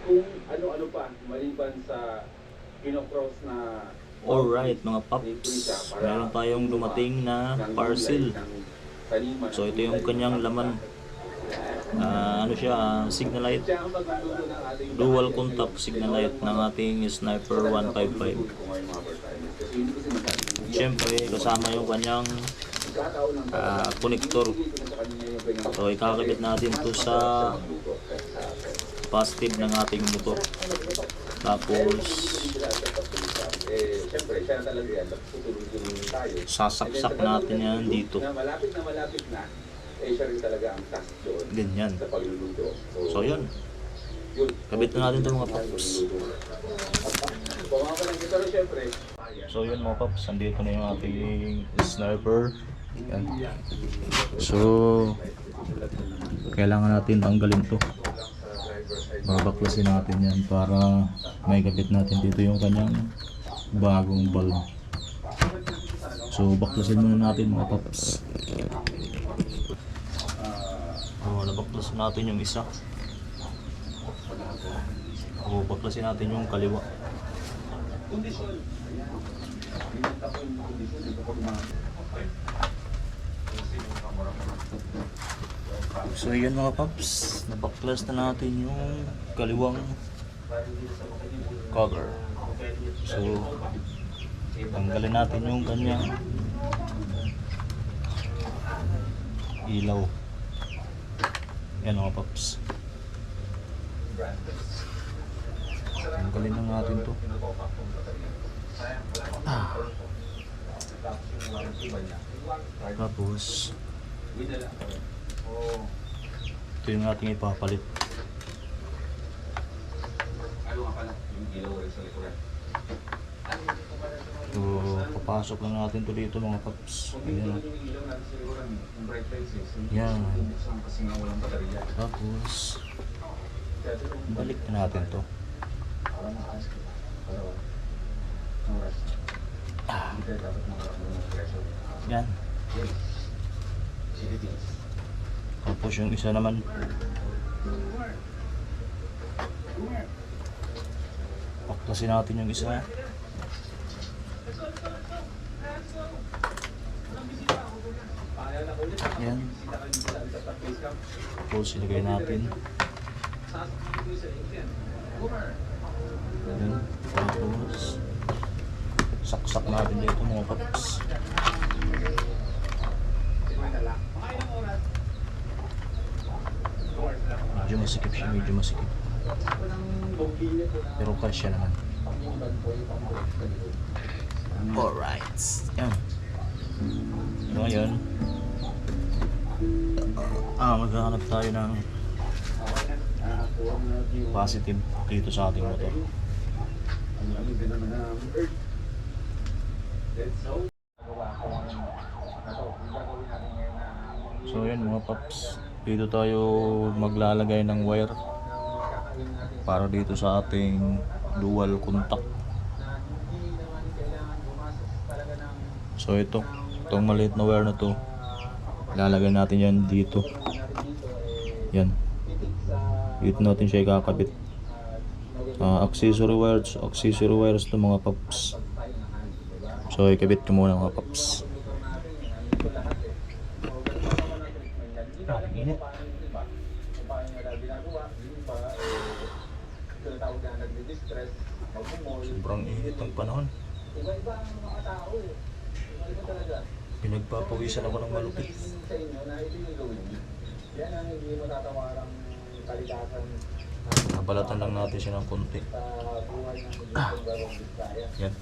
kung ano-ano pa maliban sa kinocross na Alright mga paps, meron tayong dumating na parcel. So ito yung kanyang laman. Ano siya, Signalite dual contact Signalite ng ating Sniper 155. Siyempre kasama yung kanyang connector. So ikakabit natin to sa positive ng ating motor. Tapos sasaksak natin yan dito. Ganyan. So yun, kabit na natin ito mga paps. So yun mga paps, andito na yung ating sniper. Yan. So kailangan natin tanggalin to. Babaklasin natin yan para may kabit natin dito yung kanyang bagong bulb. So baklasin muna natin mga paps. Nabaklasin natin yung isa. Baklasin natin yung kaliwa. So yun mga paps, nabaklas na natin yung kaliwang cover. So tanggalin natin yung kanyang ilaw. Yan mga paps, tanggalin na natin to. Tapos ito yung ating ipapalit. So papasok lang natin to dito mga paps. Ayan. Yan. Tapos balik na natin to. Yan. Tapos yung isa naman paklasin natin yung isa. Yan. Tapos ilagay natin. Yan. Tapos saksak natin dito mga paps. Medyo masikip siya, medyo masikip. Pero kasya naman. Alright. Yan. So ngayon, maghahanap tayo ng positive dito sa ating motor. So yan mga paps, dito tayo maglalagay ng wire para dito sa ating dual contact. So itong maliit na wire na to, lalagay natin yan dito. Yan, dito natin siya ikakabit. Accessory wires to mga paps. So ikabit ko muna mga paps. Init. Sobrang init ang panahon. Pinagpapawisan ako ng malupit. Nabalatan lang natin siya ng konti. Yan.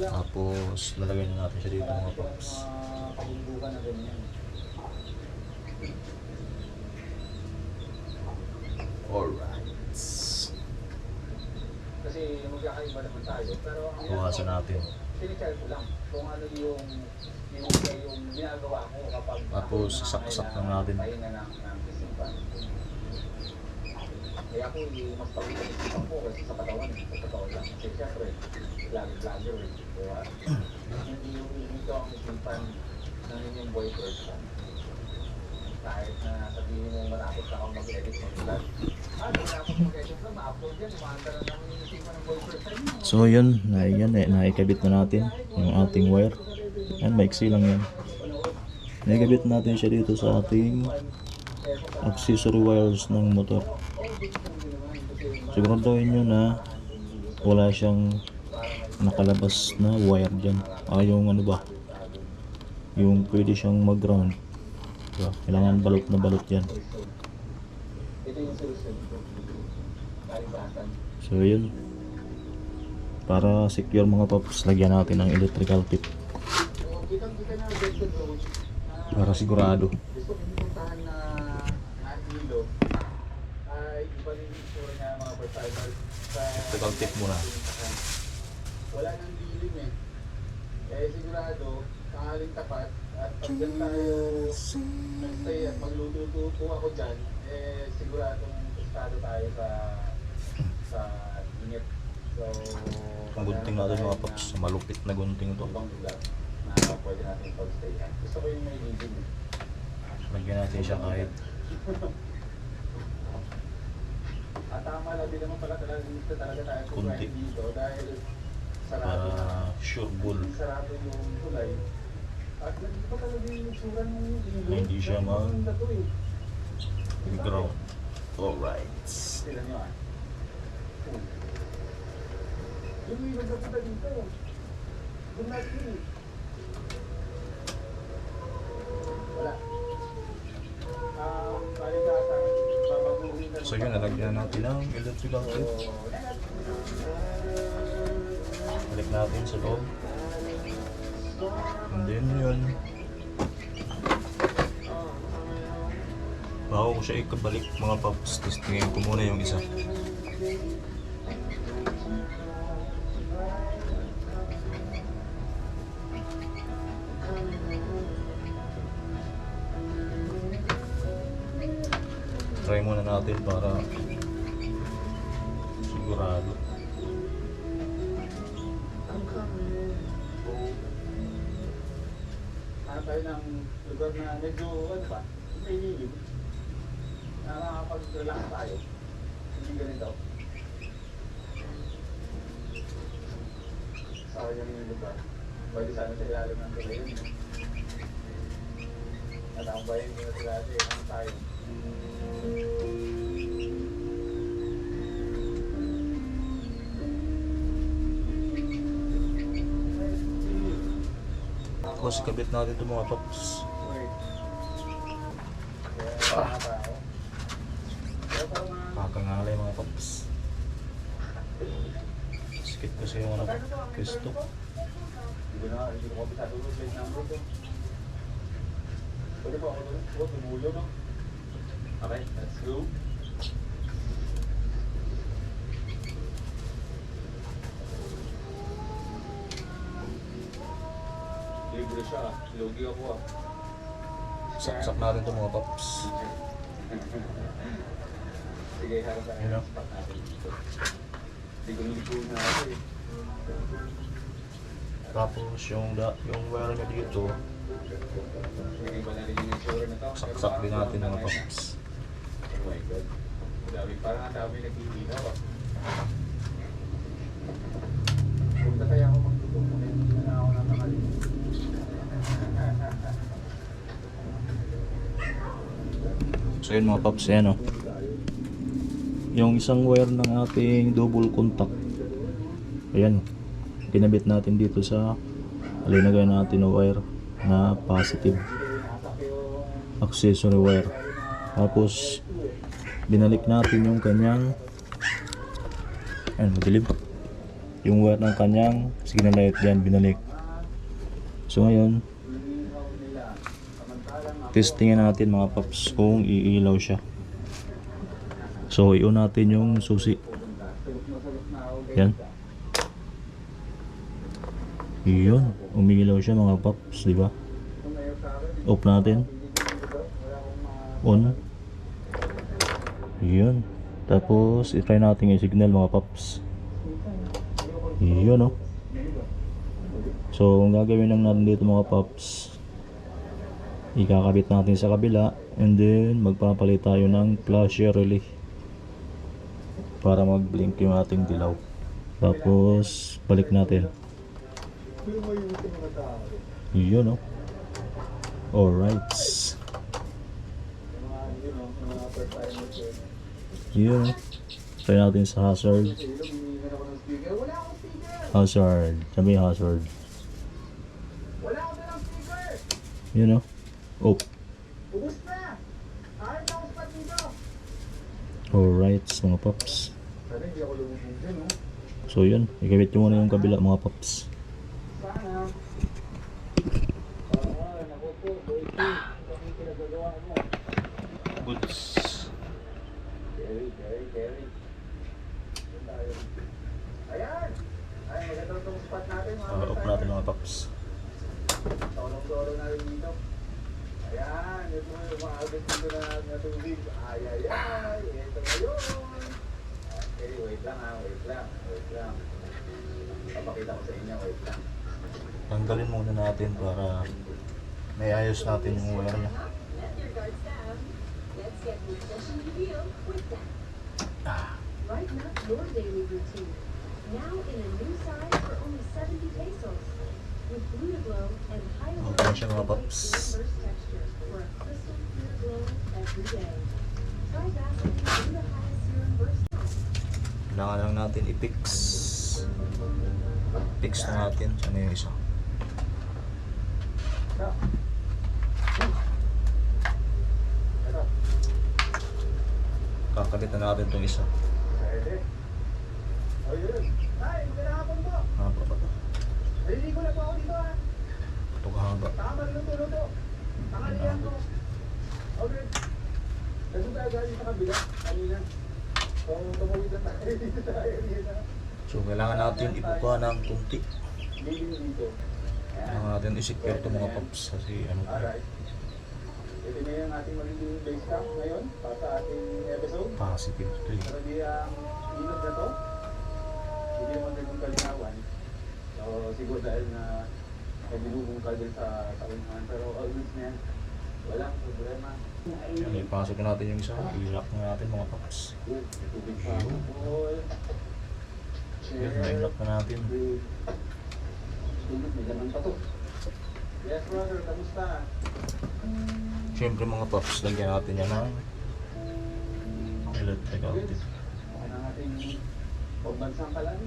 Tapos lalagay na natin siya dito mga paps. Alright. Kasi magkakaiba naman tayo, pero buwasan natin. Sinikal ko lang kung ano yung ginagawa ko kapag tapos saksak lang natin. Kaya ako mas pag-iisipan ko kasi sa katawan lang. Kasi siyempre, vlogger diba? Hindi yung dito ang isipan ng inyong boy person. kahit na sabihin mo malapit ka akong mag-edit mag-vlog. Malapit mag-edit ka, ma-upload yan, umaanda na naman yung team ng boyfriend sa inyo. So yun, naikabit na natin yung ating wire. Yan, maiksi lang yan. Naikabit natin siya dito sa ating accessory wires ng motor. Siguraduhin nyo na wala siyang nakalabas na wire dyan. Yung ano ba, yung pwede siyang mag-ground. Diba? Kailangan balot na balot yan. Ito yung solution ko. Kalibatan. So yun, para secure mga paps, lagyan natin ng electrical tip Kitang-kita na Dead Road. para sigurado. Gusto kong puntahan na Hilo. Ay, iba rin yung sure na mga versailles sa... Electrical tip muna. Wala nang dilim eh. Eh sigurado, tangaling tapat at pag dyan tayo nagstay at magluto-luto ako dyan, eh siguradong estado tayo sa init. So, Ang gunting natin mga paps, malupit na gunting to. ibang lugar na pwede natin pag-stay. Gusto ko yung may living eh. Lagyan natin siya kahit At tama lang din naman pala talaga tayo Kunti. kumain dito dahil sarado na. sure bull. Sarado yung tulay. At nandito pa talaga yung itsura ng ilog. Hindi siya ma- Ang dato eh. ground. Alright. Tignan nyo ah. Yung ilog na punta dito. Doon natin eh. Wala. Balik na sa babaguhin ka. So yun, nalagyan natin ng electrical tip. Balik natin sa loob. And then yun, bago ko siya ikabalik mga paps, testingin ko muna yung isa. Try muna natin para sigurado. Hanap tayo ng lugar na medyo ano ba, may lilim. Na nakakapag-relax tayo. Hindi ganito. Sayang yung lugar. Pwede sana sa ilalim ng tulay yun. At ang bayan ko na sila ano tayo. Tapos ikabit natin ito mga paps. Kakangalay mga paps. Skip kasi yung ano, pisto. Hindi ko kabisado yung plate number ko. Pwede po ako doon? Tumulo no? Okay, let's go. Libre siya, logi ako ah. Saksak natin ito mga paps. Sige, harap tayo Yun, no? ng spot natin dito. Ligo na ako eh. Tapos yung wire niya dito, Sige ba na rin yung itsura na to? saksak din natin mga paps. Oh my God. Dami, parang ang dami naghihilaw ah. Punta kaya ako magtutong muna hindi na ako natakali. So yun mga paps, yan o. Yung isang wire ng ating double contact. Ayan. Kinabit natin dito sa alinagay natin na wire na positive accessory wire. Tapos binalik natin yung kanyang madilim. Yung wire ng kanyang signal light yan binalik. So ngayon testingin natin mga paps kung iilaw siya. So i-on natin yung susi. Yan. Yun, umiilaw siya mga paps, di ba? Off natin. On. Yun. Tapos i-try natin yung signal mga paps. Yun, oh. So ang gagawin lang natin dito mga paps, ikakabit natin sa kabila And then magpapalit tayo ng flasher relay para mag-blink yung ating dilaw. Tapos balik natin. Yun, oh. Alright. Yun. Try natin sa hazard. Hazard. Sabi hazard. Wala ako na ng speaker! Yun, oh. Oh. Ubus na! Kahit na ako spot dito! Alright, mga paps. Sana hindi ako lumubog dyan, no? So yun, ikabit nyo muna yung kabila mga paps. Sana. Naku po, boy. Bakit pinagagawa mo? Goods. Carry. Ayan! Ay, maganda itong spot natin, mga Off natin mga paps. Tolong-tolong na rin dito. Ayan, ito mo yung mga agad dito na tubig. Ay. Ito na yun. Okay, wait lang. Papakita ko sa inyo, wait lang. Tanggalin muna natin para may ayos natin yung wire niya. Brighten up your daily routine. Now in a new size for only 70 pesos. With Blue to Glow and Okay siya mga paps. Burst texture for a crystal clear glow every day. Try Vaseline Blue Highest Serum Burst. Kailangan lang natin i-fix. Fix na natin. Ano yung isa? Ito. Kakabit na natin itong isa. Pwede. O yun. Ay, kinahapon po. Haba ba ito? Naliligo na po ako dito, ha. Ito kahaba. Tama luto. Tanghalian ko. Okay. Nandun tayo galing sa kabila. Kanina. So, tumawid na tayo dito sa area na. So kailangan natin ibuka ng kunti. Liling dito. Kailangan natin i-secure ito mga paps. Kasi ano ito. Alright. Ito na yung ating magiging base camp ngayon para sa ating episode. Positive ito eh. Pero di ang ilog na to, hindi naman ganun kalinawan. So siguro dahil na may binubong ka din sa unahan. Pero all goods na yan. Walang problema. Yan, ipasok na natin yung isa. I-lock na natin mga paps. Good. May tubig pa ako. All. Yan, na-lock na natin. Tubig, may laman pa to. Yes brother, kamusta? Siyempre mga paps, lagyan natin yan ng electrical tip. Okay na ating pagbansang kalan.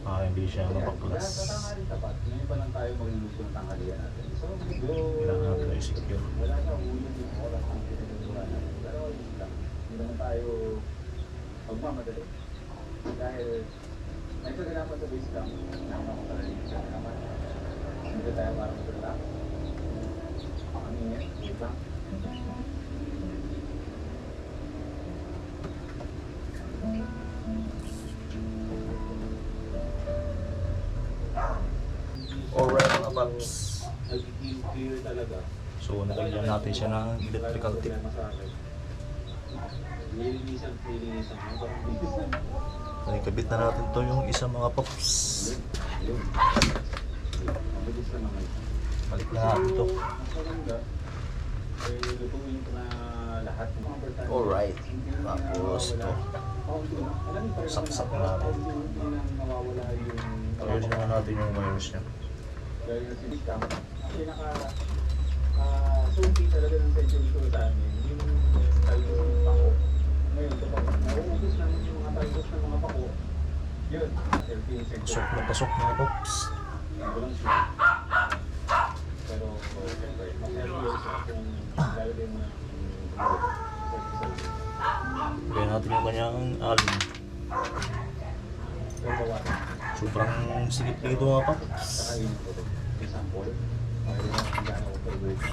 Hindi siya Kaya mapaklas. sa tanghali tapat, ngayon pa lang tayo magluluto ng tanghalian natin. So, go! Kailangan natin na i-secure. Wala sa ulo yung oras ang pinagagawa natin. Pero yun lang, hindi naman tayo magmamadali. Dahil may kaganapan sa base camp, nakakapagalaling sa kaganapan. Hindi tayo para mag-relax. Ang ingat, wait lang. Alright mga paps. Nag-clear talaga. So nalagyan natin siya ng electrical tip. Nilinisan. Parang bilisan. Ikabit na natin to yung isa mga paps. Yun. Mabilis na naman. Balik na natin to. Mas maganda, lutuin ko na lahat ng mga bertan. Alright. Tapos ito. Saksak na natin. Hindi na mawawala yung... Ayusin na natin yung wires niya. Dahil yung sinistam, ang pinaka-sunti talaga ng century ko sa amin, yung talbos ng pako. Ngayon, kapag nauubos namin yung mga talbos ng mga pako, yun, 13 century. Pasok mga paps. Hindi ko lang sure. Pero, siyempre, mas serious kung lalagay mo na Kaya natin yung kanyang alum. yung bawa. Sobrang sigit na ito mga paps. Kakainin ko ito. Example. Ayun na, hindi na ako favorite.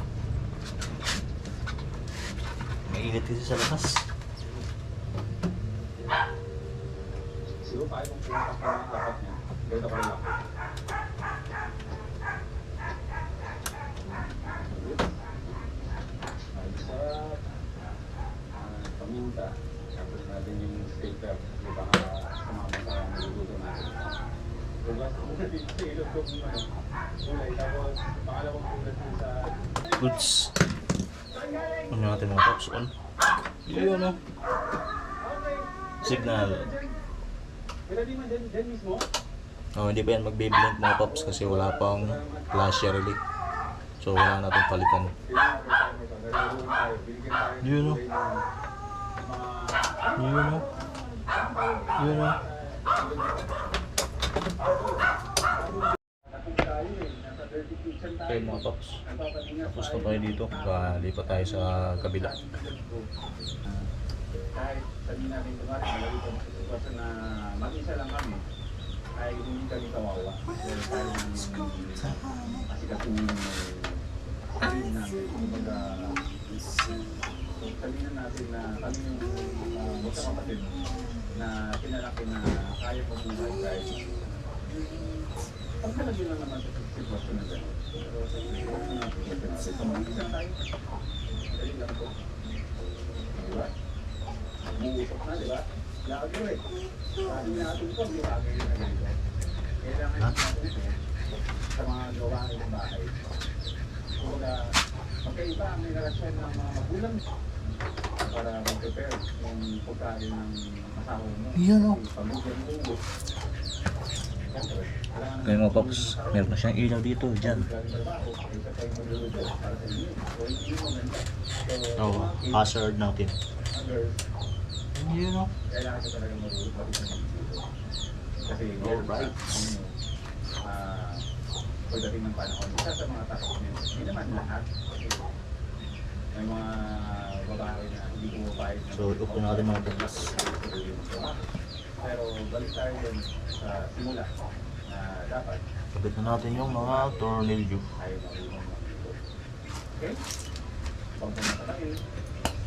Mainit kasi sa labas. Siguro tayo kung pumunta ko ng dapat niya. Ganito ko lang. Ay, sarap. Paminta. Tapos natin yung steak crab. Di ba nga sumama sa niluluto natin. Bugas ko na dito sa ilog ko kung ano. Kulay. Tapos pangalawang kulay ko sa... Goods. Ano natin mga paps on? Yun o. Signal. Pwede man dyan mismo? Oh, hindi pa yan magbiblink mga paps kasi wala pang flasher relay. So wala natin palitan. Yun o. Yun o. Yun o. Okay mga paps. Tapos na tayo dito. Lipat tayo sa kabila. Kahit sabihin natin kumari, malawit ang sitwasyon na mag-isa lang kami, ay hindi kami kawawa. Dahil tayo ng asikasuhin ng sabihin namin. Kumbaga, sabihin natin na kami yung magkakapatid na pinalaki na kaya mo buhay kahit pagkalagin lang naman sa sitwasyon na gano'n. Pero sa sitwasyon na sitwasyon natin, so mag-isa tayo. Dali lang po. Diba? Mag-uusap na, diba? Lagi rin. Lagi natin ito, di ba? Ganyan na ganito. Kailangan natin ito sa mga gawain ng bahay. Kumbaga, magkaiba ang may relasyon ng mga magulang para mag-prepare yung pagkain ng asawa mo. Yan o. Pamilya mo. Okay mga paps, meron na siyang ilaw dito, dyan. Oh, hazard natin. Yun o. Kailangan ko talaga marunong pag-isang dito. Kasi Alright. pagdating ng panahon, isa sa mga tao hindi naman lahat. May mga babae na hindi pumapayag. So, upo natin mga paps. Pero balik tayo dun sa simula na dapat Kabit na natin yung mga tornilyo. tayo marunong magluto. Okay? Pag pumunta kami,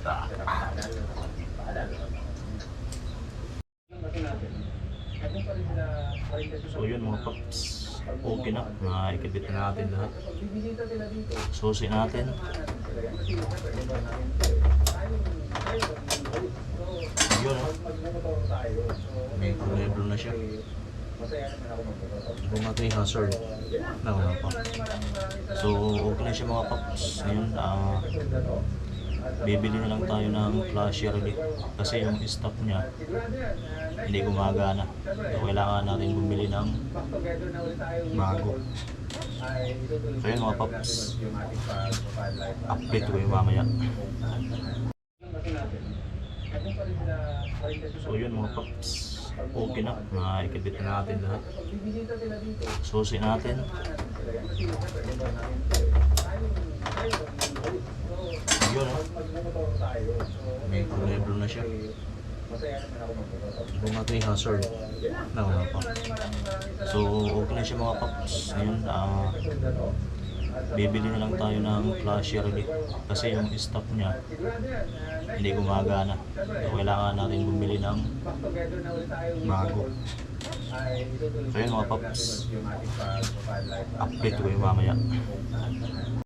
sila paalala. Yung kasi natin, nandun pa rin sila, pa rin kasi So, yun mga paps. Okay na. Nakikabit na natin lahat. pag bibisita sila dito, Susi natin. sila yan. Kasi siyempre, iba namin tayo Yun o. magmotor tayo. May level na siya. Masaya naman ako magmotor. Kung natin yung hazard. Wala pa. So, okay na siya mga paps. Ngayon, bibili na lang tayo ng flasher ulit. Kasi yung stock niya, hindi gumagana. So, kailangan natin bumili ng bago. So, yun mga paps. Update ko yung mamaya. So, yun mga paps. Okay na. Nakikabit na natin lahat. Susi natin. Yun o. May level na siya. Kung natin yung hazard. Wala pa. So, okay na siya mga paps. Ngayon, bibili na lang tayo ng flasher ulit. Kasi yung stock niya, hindi gumagana. So, kailangan natin bumili ng bago. So, yun mga paps. Update ko yung mamaya.